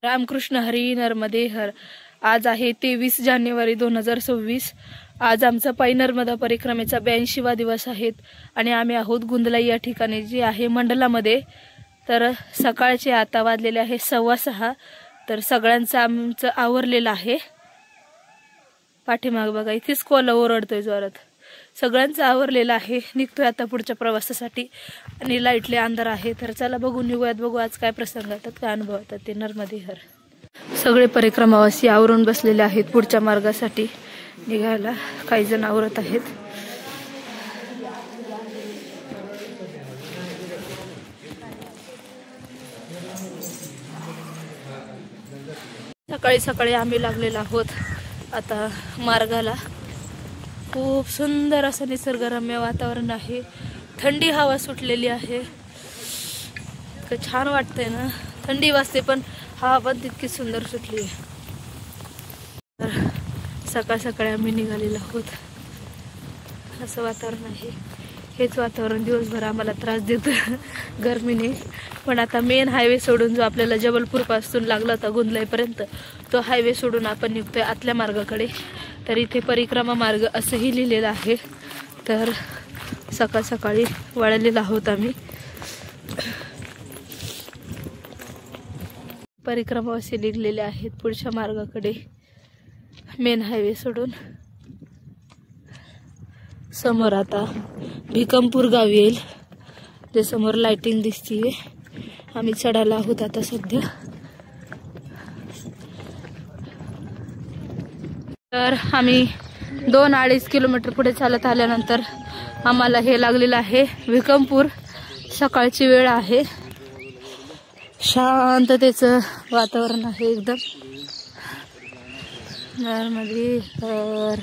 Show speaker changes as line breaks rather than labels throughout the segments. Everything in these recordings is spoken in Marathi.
रामकृष्ण हरी नर्मदे हर। आज आहे 23 जानेवारी 2026। आज आमचा पायी नर्मदा परिक्रमेचा 82वा दिवस आहे आणि आम्ही आहोत गुंदलाई या ठिकाणी जे आहे मंडलामध्ये। तर सकाळचे आता वाजलेले आहे 6:15। तर सगळ्यांचं आमचं आवरलेलं आहे। पाठीमाग बघा इथेच कोला ओरडतोय जोरात। सगळ्यांचं आवरलेलं आहे, निघतोय आता पुढच्या प्रवासासाठी आणि लाईटले अंधार आहे। तर चला बघून निघूयात, बघू आज काय प्रसंग येतात, काय अनुभव येतात ते नर्मदे हर। सगळे परिक्रमावासी आवरून बसलेले आहेत पुढच्या मार्गासाठी निघायला, काही जण आवरत आहेत। सकाळी सकाळी आम्ही लागलेलो आहोत आता मार्गाला। खूप सुंदर असं निसर्गरम्य वातावरण आहे, थंडी हवा सुटलेली आहे, इतकं छान वाटतंय ना। थंडी वाजते पण हवा पण तितकी सुंदर सुटली आहे। तर सकाळ सकाळी आम्ही निघालेलो आहोत, असं वातावरण आहे। हेच वातावरण दिवसभर आम्हाला त्रास देतं गरमीने, पण आता मेन हायवे सोडून जो आपल्याला जबलपूर पासून लागला होता गुंदलाईपर्यंत, तो हायवे सोडून आपण निघतोय आतल्या मार्गाकडे। तर इथे परिक्रमा मार्ग असंही लिहिलेलं आहे। तर सकाळ सकाळी वळलेलो आहोत आम्ही। परिक्रमावासी निघलेले आहेत पुढच्या मार्गाकडे मेन हायवे सोडून। समोर आता भिकमपूर गाव येईल, ते समोर लाइटिंग दिसतीये। आम्ही चढायला आहोत आता सध्या। तर आम्ही 2-2.5 किलोमीटर पुढे चालत आल्यानंतर आम्हाला हे लागलेलं आहे भिकमपूर। सकाळची वेळ आहे, शांततेचं वातावरण आहे एकदम नर्मदे हर।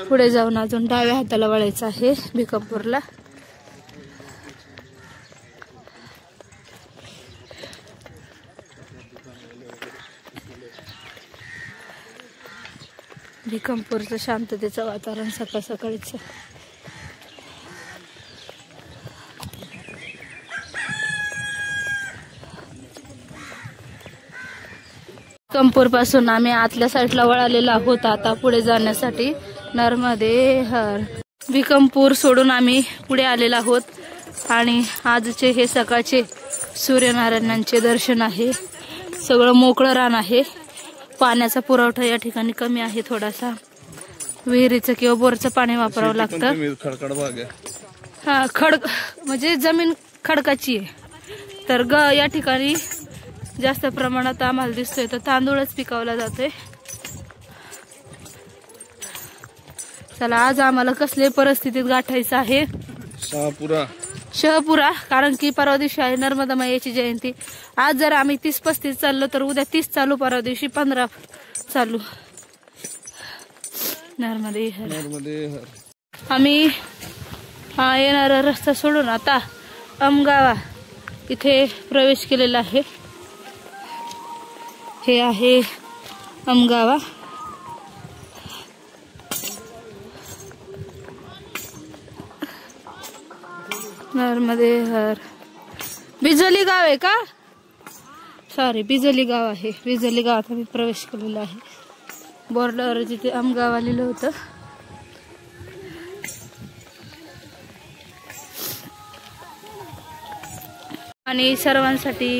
पुढे जाऊन अजून डाव्या हाताला वळायचं आहे भिकमपूरला। भिकमपूरचं शांततेचं वातावरण सकाळ सकाळीच। भिकमपूर पासून आम्ही आतल्या साईडला वळालेलो आहोत आता पुढे जाण्यासाठी नर्मदे हर। भिकमपूर सोडून आम्ही पुढे आलेलो आहोत आणि आजचे हे सकाळचे सूर्यनारायणांचे दर्शन आहे। सगळं मोकळं रान आहे, पाण्याचा पुरवठा या ठिकाणी कमी आहे थोडासा, विहिरीचं किंवा बोरचं पाणी वापरावं लागतं। हा, खडक म्हणजे जमीन खडकाची आहे। तर या ठिकाणी जास्त प्रमाणात आम्हाला दिसतोय तर तांदूळच पिकवला जातोय। चला आज आम्हाला कसले परिस्थितीत गाठायचं आहे शहापुरा, कारण की परवा दिवशी आहे नर्मदा माईची जयंती। आज जर आम्ही 30-35 चाललो तर उद्या 30 चालू, परवा दिवशी 15 चालू। नर्मदे हर। आम्ही येणारा रस्ता सोडून आता अमगावा इथे प्रवेश केलेला आहे। हे आहे अमगावा। नर्मदे हर। बिजली गाव आहे का? सॉरी, बिजली गाव आहे। बिजली गावात आम्ही प्रवेश केलेला आहे। बोर्डावर जिथे अमगाव आलेलं होतं। आणि सर्वांसाठी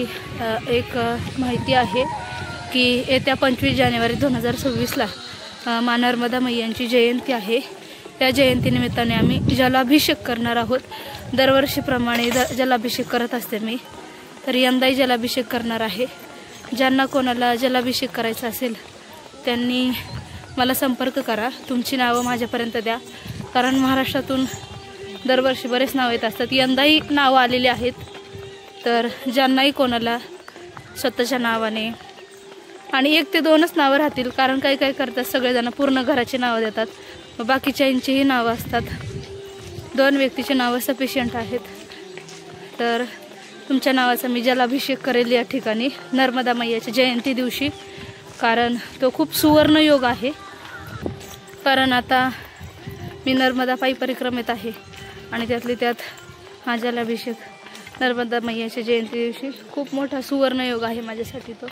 एक माहिती आहे की येत्या 25 जानेवारी 2026ला नर्मदा मैयांची जयंती आहे। त्या जयंतीनिमित्ताने आम्ही जलाभिषेक करणार आहोत। दरवर्षीप्रमाणे जलाभिषेक करत असते मी, तर यंदाही जलाभिषेक करणार आहे। ज्यांना कोणाला जलाभिषेक करायचा असेल त्यांनी मला संपर्क करा, तुमची नावं माझ्यापर्यंत द्या, कारण महाराष्ट्रातून दरवर्षी बरेच नाव येत असतात। यंदाही नावं आलेली आहेत, तर ज्यांनाही कोणाला स्वतःच्या नावाने, आणि 1 ते 2च नावं राहतील, कारण काही काय करतात सगळेजण पूर्ण घराची नावं देतात, बाकीच्यांचीही नावं असतात। 2 व्यक्तीची नावं सफिशियंट आहेत। तर तुमच्या नावाचा मी जलाभिषेक करेल या ठिकाणी नर्मदा मैयाच्या जयंती दिवशी, कारण तो खूप सुवर्ण योग आहे। कारण आता मी नर्मदा पायी परिक्रमेत आहे आणि त्यातली त्यात हा जलाभिषेक नर्मदा मैयाच्या जयंती दिवशी खूप मोठा सुवर्णयोग आहे माझ्यासाठी तो.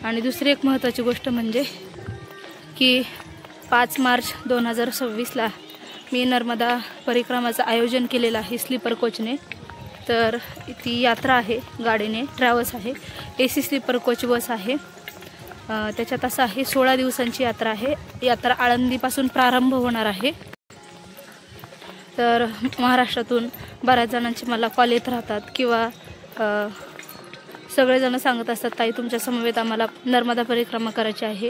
आणि दुसरी एक महत्त्वाची गोष्ट म्हणजे की 5 मार्च 2026ला मी नर्मदा परिक्रमाचं आयोजन केलेलं आहे स्लीपर कोचने. तर ती यात्रा आहे, गाडीने ट्रॅव्हल्स आहे, AC स्लीपर कोच बस आहे. त्याच्यात असं आहे 16 दिवसांची यात्रा आहे. यात्रा आळंदीपासून प्रारंभ होणार आहे. तर महाराष्ट्रातून बऱ्याच जणांचे मला कॉल येत राहतात किंवा सगळेजण सांगत असतात, ताई तुमच्या समवेत आम्हाला नर्मदा परिक्रमा करायची आहे.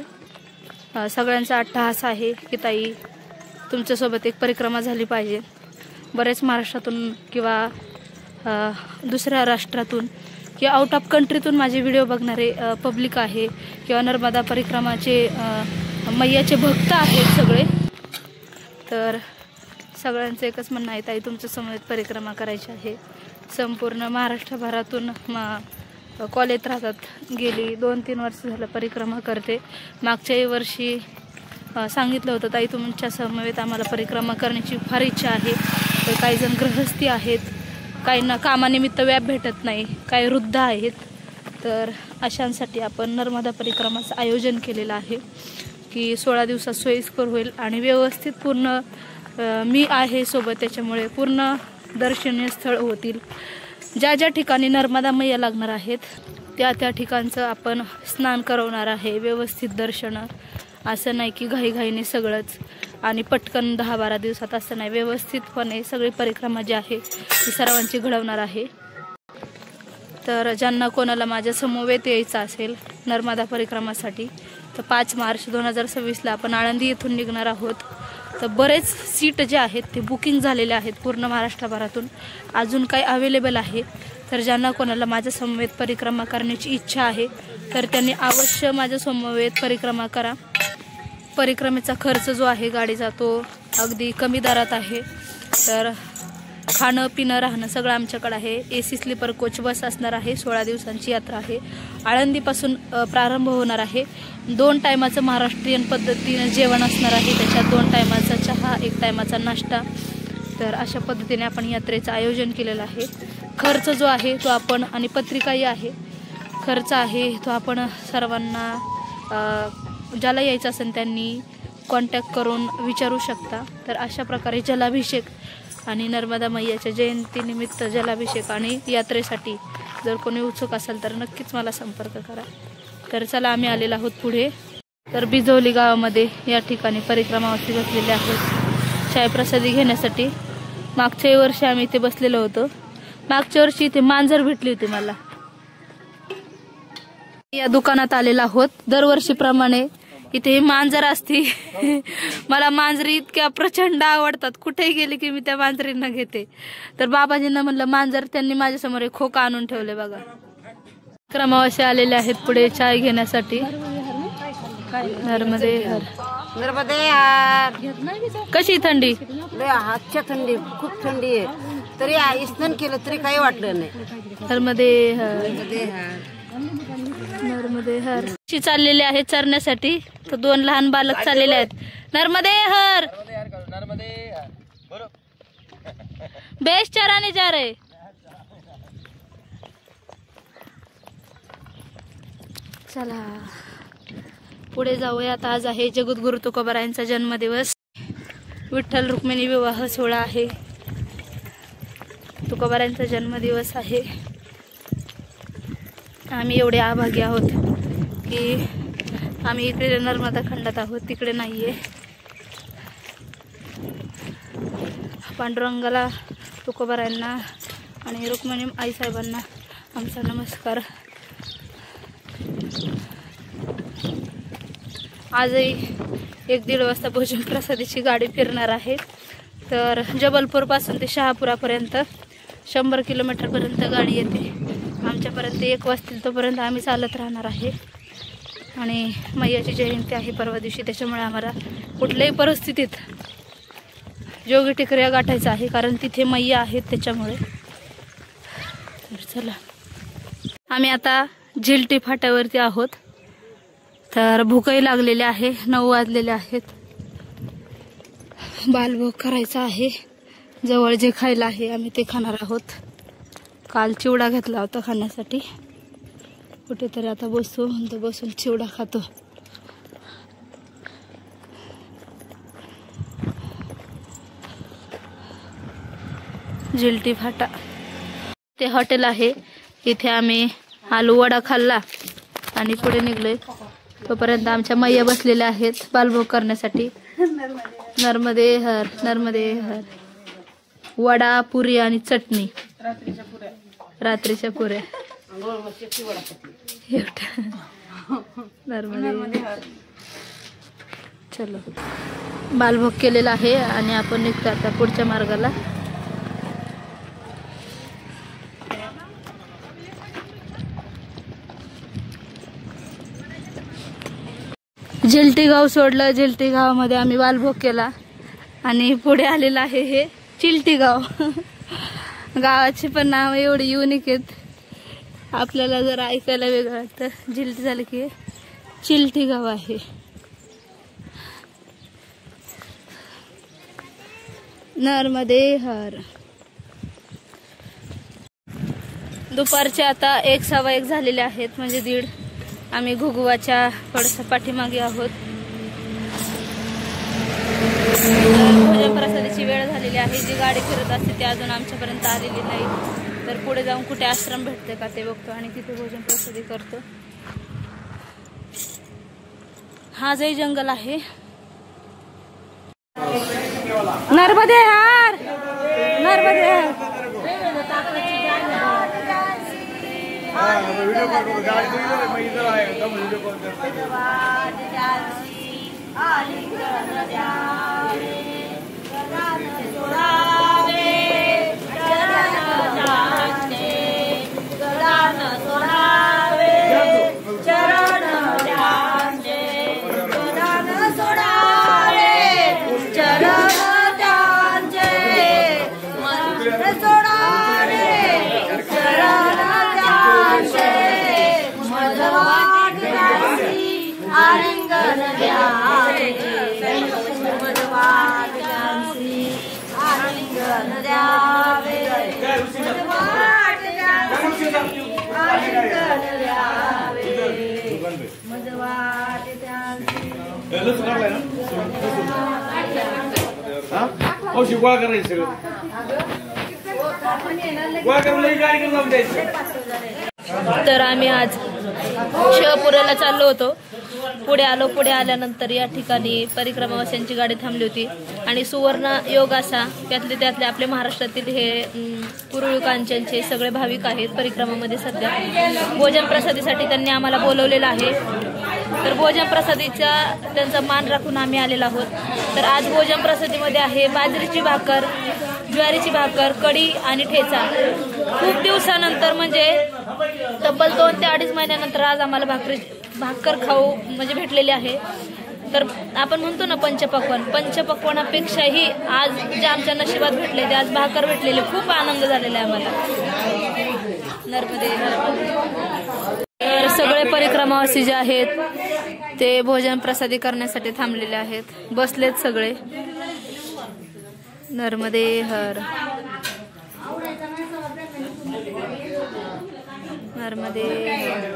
सगळ्यांचा अट्टहास आहे की ताई तुमच्यासोबत एक परिक्रमा झाली पाहिजे. बरेच महाराष्ट्रातून किंवा दुसऱ्या राष्ट्रातून किंवा आउट ऑफ कंट्रीतून माझे व्हिडिओ बघणारे पब्लिक आहे किंवा नर्मदा परिक्रमाचे मैयाचे भक्त आहेत सगळे. तर सगळ्यांचं एकच म्हणणं आहे, ताई तुमच्या समवेत परिक्रमा करायची आहे. संपूर्ण महाराष्ट्रभरातून कॉल येत राहतात. गेली 2-3 वर्ष झालं परिक्रमा करते. मागच्याही वर्षी सांगितलं होतं, ताई तुमच्या समवेत आम्हाला परिक्रमा करण्याची फार इच्छा आहे. तर काही जण गृहस्थी आहेत, काहींना कामानिमित्त व्याप भेटत नाही, काही वृद्ध आहेत. तर अशांसाठी आपण नर्मदा परिक्रमाचं आयोजन केलेलं आहे की 16 दिवसात सोयीस्कर होईल आणि व्यवस्थित पूर्ण मी आहे सोबत. त्याच्यामुळे पूर्ण दर्शनीय स्थळ होतील. ज्या ज्या ठिकाणी नर्मदा मैया लागणार आहेत त्या ठिकाणचं आपण स्नान करवणार आहे, व्यवस्थित दर्शनं. असं नाही की घाईघाईने सगळंच आणि पटकन 10-12 दिवसात, असं नाही. व्यवस्थितपणे सगळी परिक्रमा जी आहे ती सर्वांची घडवणार आहे. तर ज्यांना कोणाला माझ्या समवेत यायचं असेल नर्मदा परिक्रमासाठी तर 5 मार्च 2026ला आपण आळंदी येथून निघणार आहोत. तर बरेच सीट जे आहेत ते बुकिंग झालेले आहेत पूर्ण महाराष्ट्रभरातून. अजून काही अवेलेबल आहे. तर ज्यांना कोणाला माझ्या समवेत परिक्रमा करण्याची इच्छा आहे तर त्यांनी अवश्य माझ्या समवेत परिक्रमा करा. परिक्रमेचा खर्च जो आहे गाडीचा तो अगदी कमी दरात आहे. तर खाणं पिणं राहणं सगळं आमच्याकडे आहे. AC स्लीपर कोच बस असणार आहे. 16 दिवसांची यात्रा आहे. आळंदीपासून प्रारंभ होणार आहे. 2 टायमाचं महाराष्ट्रीयन पद्धतीनं जेवण असणार आहे. त्याच्यात 2 टायमाचा चहा, 1 टायमाचा नाश्ता. तर अशा पद्धतीने आपण यात्रेचं आयोजन केलेलं आहे. खर्च जो आहे तो आपण, आणि पत्रिकाही आहे, खर्च आहे तो आपण सर्वांना ज्याला यायचं असेल त्यांनी कॉन्टॅक्ट करून विचारू शकता. तर अशा प्रकारे जलाभिषेक आणि नर्मदा मैयाच्या जयंतीनिमित्त जलाभिषेक आणि यात्रेसाठी जर कोणी उत्सुक असेल तर नक्कीच मला संपर्क करा. तर चला आम्ही आलेलो आहोत पुढे. तर बिजवली गावामध्ये या ठिकाणी परिक्रमावरती बसलेले आहोत चायप्रसादी घेण्यासाठी. मागच्या वर्षी आम्ही इथे बसलेलो होतो. मागच्या वर्षी इथे मांजर भेटली होती मला. या दुकानात आलेलो आहोत. दरवर्षीप्रमाणे इथे मांजर असती. मला मांजरी इतक्या प्रचंड आवडतात. कुठेही गेले की मी त्या मांजरींना घेते. तर बाबाजींना म्हणलं मांजर, त्यांनी माझ्यासमोर एक खोका आणून ठेवले बघा. क्रमावशी आलेले आहेत पुढे चाय घेण्यासाठी. नर्मदे हर. कशी थंडी?
हातच्या थंडी, खूप थंडी आहे. तरी स्नान केलं तरी काही वाटलं नाही.
नर्मदे हर. नर्मदे हर. चाललेले आहेत चरण्यासाठी. तर 2 लहान बालक चाललेले आहेत. नर्मदे हर. बेस्ट चराने जा रहे. चला पुढे जाऊयात. आज आहे जगद्गुरु तुकोबारायांचा जन्मदिवस. विठ्ठल रुक्मिणी विवाह सोहळा आहे. तुकोबारायांचा जन्मदिवस आहे. आम्ही एवढे आभागी आहोत की आम्ही इकडे नर्मदा खंडात आहोत, तिकडे नाहीये. पांडुरंगाला, तुकोबारायांना आणि रुक्मिणी आईसाहेबांना आमचा नमस्कार. आजही 1-1.5 वाजता भोजन प्रसादीची गाडी फिरणार आहे. तर जबलपूरपासून ते शहापुरापर्यंत 100 किलोमीटरपर्यंत गाडी येते. आमच्यापर्यंत 1 वाजतील तोपर्यंत आम्ही चालत राहणार आहे. आणि मैयाची जयंती आहे परवा दिवशी. त्याच्यामुळे आम्हाला कुठल्याही परिस्थितीत जोगी टिकऱ्या गाठायचं आहे, कारण तिथे मैया आहेत त्याच्यामुळे. तर चला आम्ही आता झिलटी फाट्यावरती आहोत. तर भूकही लागलेले आहे. 9 वाजलेले आहेत. बालभोग करायचा आहे. जवळ जे खायला आहे आम्ही ते खाणार आहोत. काल चिवडा घेतला होता खाण्यासाठी. कुठेतरी आता बसू म्हणतो, बसून चिवडा खातो. जिलटी फाटा ते हॉटेल आहे. इथे आम्ही आलू वडा खाल्ला आणि पुढे निघलोय. तोपर्यंत आमच्या मैया बसलेल्या आहेत बालभोग करण्यासाठी. नर्मदे हर नर्मदे हर. वडा, पुरी आणि चटणी. रात्रीच्या पुऱ्या. नर्मदे हर. चलो, बालभोग केलेला आहे आणि आपण निघतो आता पुढच्या मार्गाला. जिलटी गाव सोडलं. जिलटी गावामध्ये आम्ही बालभोग केला आणि पुढे आलेलं आहे हे चिलटी गाव. गावाचे पण नाव एवढे युनिक आहेत, आपल्याला जर ऐकायला वेगळं वाटतं. जिलटी झालं की चिलटी गाव आहे. नर्मदे हर. दुपारचे आता 1:15 झालेले आहेत, म्हणजे 1:30. आम्ही घुगवाच्या थोडस पाठीमागे आहोत. भोजन प्रसादाची वेळ झालेली आहे. जी गाडी फिरत असते ती अजून आमच्यापर्यंत आलेली नाही. तर पुढे जाऊन कुठे आश्रम भेटते का ते बघतो आणि तिथे भोजन प्रसादी करतो. हा जय जंगल आहे. नर्मदे हर नर्मदे हर.
वीडियो कॉल करो, गाड़ी तो इधर है, मैं इधर आएगा तब वीडियो कॉल करते गोळा करायचं सगळं. गोळा करून गाडी घेऊन जाऊन द्यायचं.
तर आम्ही आज शिवपुराला चाललो होतो. पुढे आलो. पुढे आल्यानंतर या ठिकाणी परिक्रमावाल्यांची गाडी थांबली होती आणि सुवर्ण योग असा त्यातले आपले महाराष्ट्रातील हे पुरुळ कांचनचे सगळे भाविक आहेत परिक्रमामध्ये सध्या. भोजन प्रसादीसाठी त्यांनी आम्हाला बोलवलेलं आहे. तर भोजन प्रसादीचा त्यांचा मान राखून आम्ही आलेलो आहोत. तर आज भोजन प्रसादीमध्ये आहे बाजरीची भाकर, ज्वारीची भाकर, कढी आणि ठेचा. खूप दिवसानंतर म्हणजे तब्बल 2 ते 2.5 महिन्यानंतर आज आम्हाला भाकर खाऊ म्हणजे भेटलेली आहे. तर आपण म्हणतो ना पंचपक्वान, पंचपक्वानापेक्षाही आज जे आमच्या नशिबात भेटले ते आज भाकर भेटलेले. खूप आनंद झालेला आहे आम्हाला. नर्मदे. तर सगळे परिक्रमावासी जे आहेत ते भोजन प्रसादी करण्यासाठी थांबलेले आहेत. बसलेत सगळे. नर्मदे हर नर्मदे हर.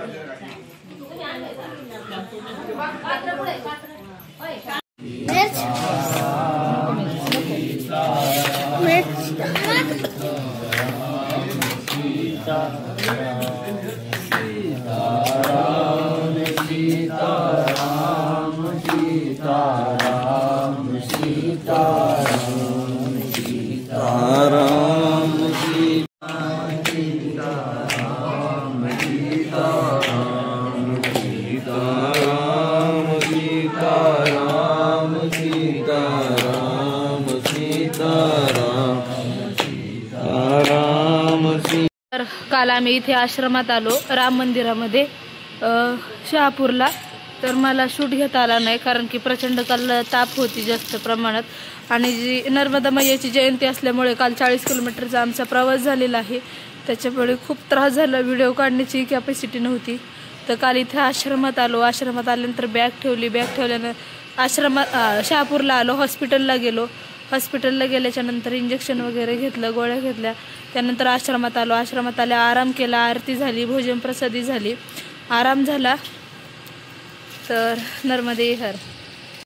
तर काल आम्ही इथे आश्रमात आलो राम मंदिरामध्ये शहापूरला. तर मला शूट घेता आला नाही कारण की प्रचंड काल ताप होती जास्त प्रमाणात आणि जी नर्मदा मैयाची जयंती असल्यामुळे काल 40 किलोमीटरचा आमचा प्रवास झालेला आहे. त्याच्यामुळे खूप त्रास झाला. व्हिडिओ काढण्याची कॅपॅसिटी नव्हती. तर काल इथे आश्रमात आलो. आश्रमात आल्यानंतर बॅग ठेवली. बॅग ठेवल्यानं शहापूरला आलो. हॉस्पिटलला गेलो. हॉस्पिटलला गेल्याच्या नंतर इंजेक्शन वगैरे घेतलं, गोळ्या घेतल्या. त्यानंतर आश्रमात आलो. आश्रमात आल्या आराम केला, आरती झाली, भोजन प्रसादी झाली, आराम झाला. तर नर्मदे हर.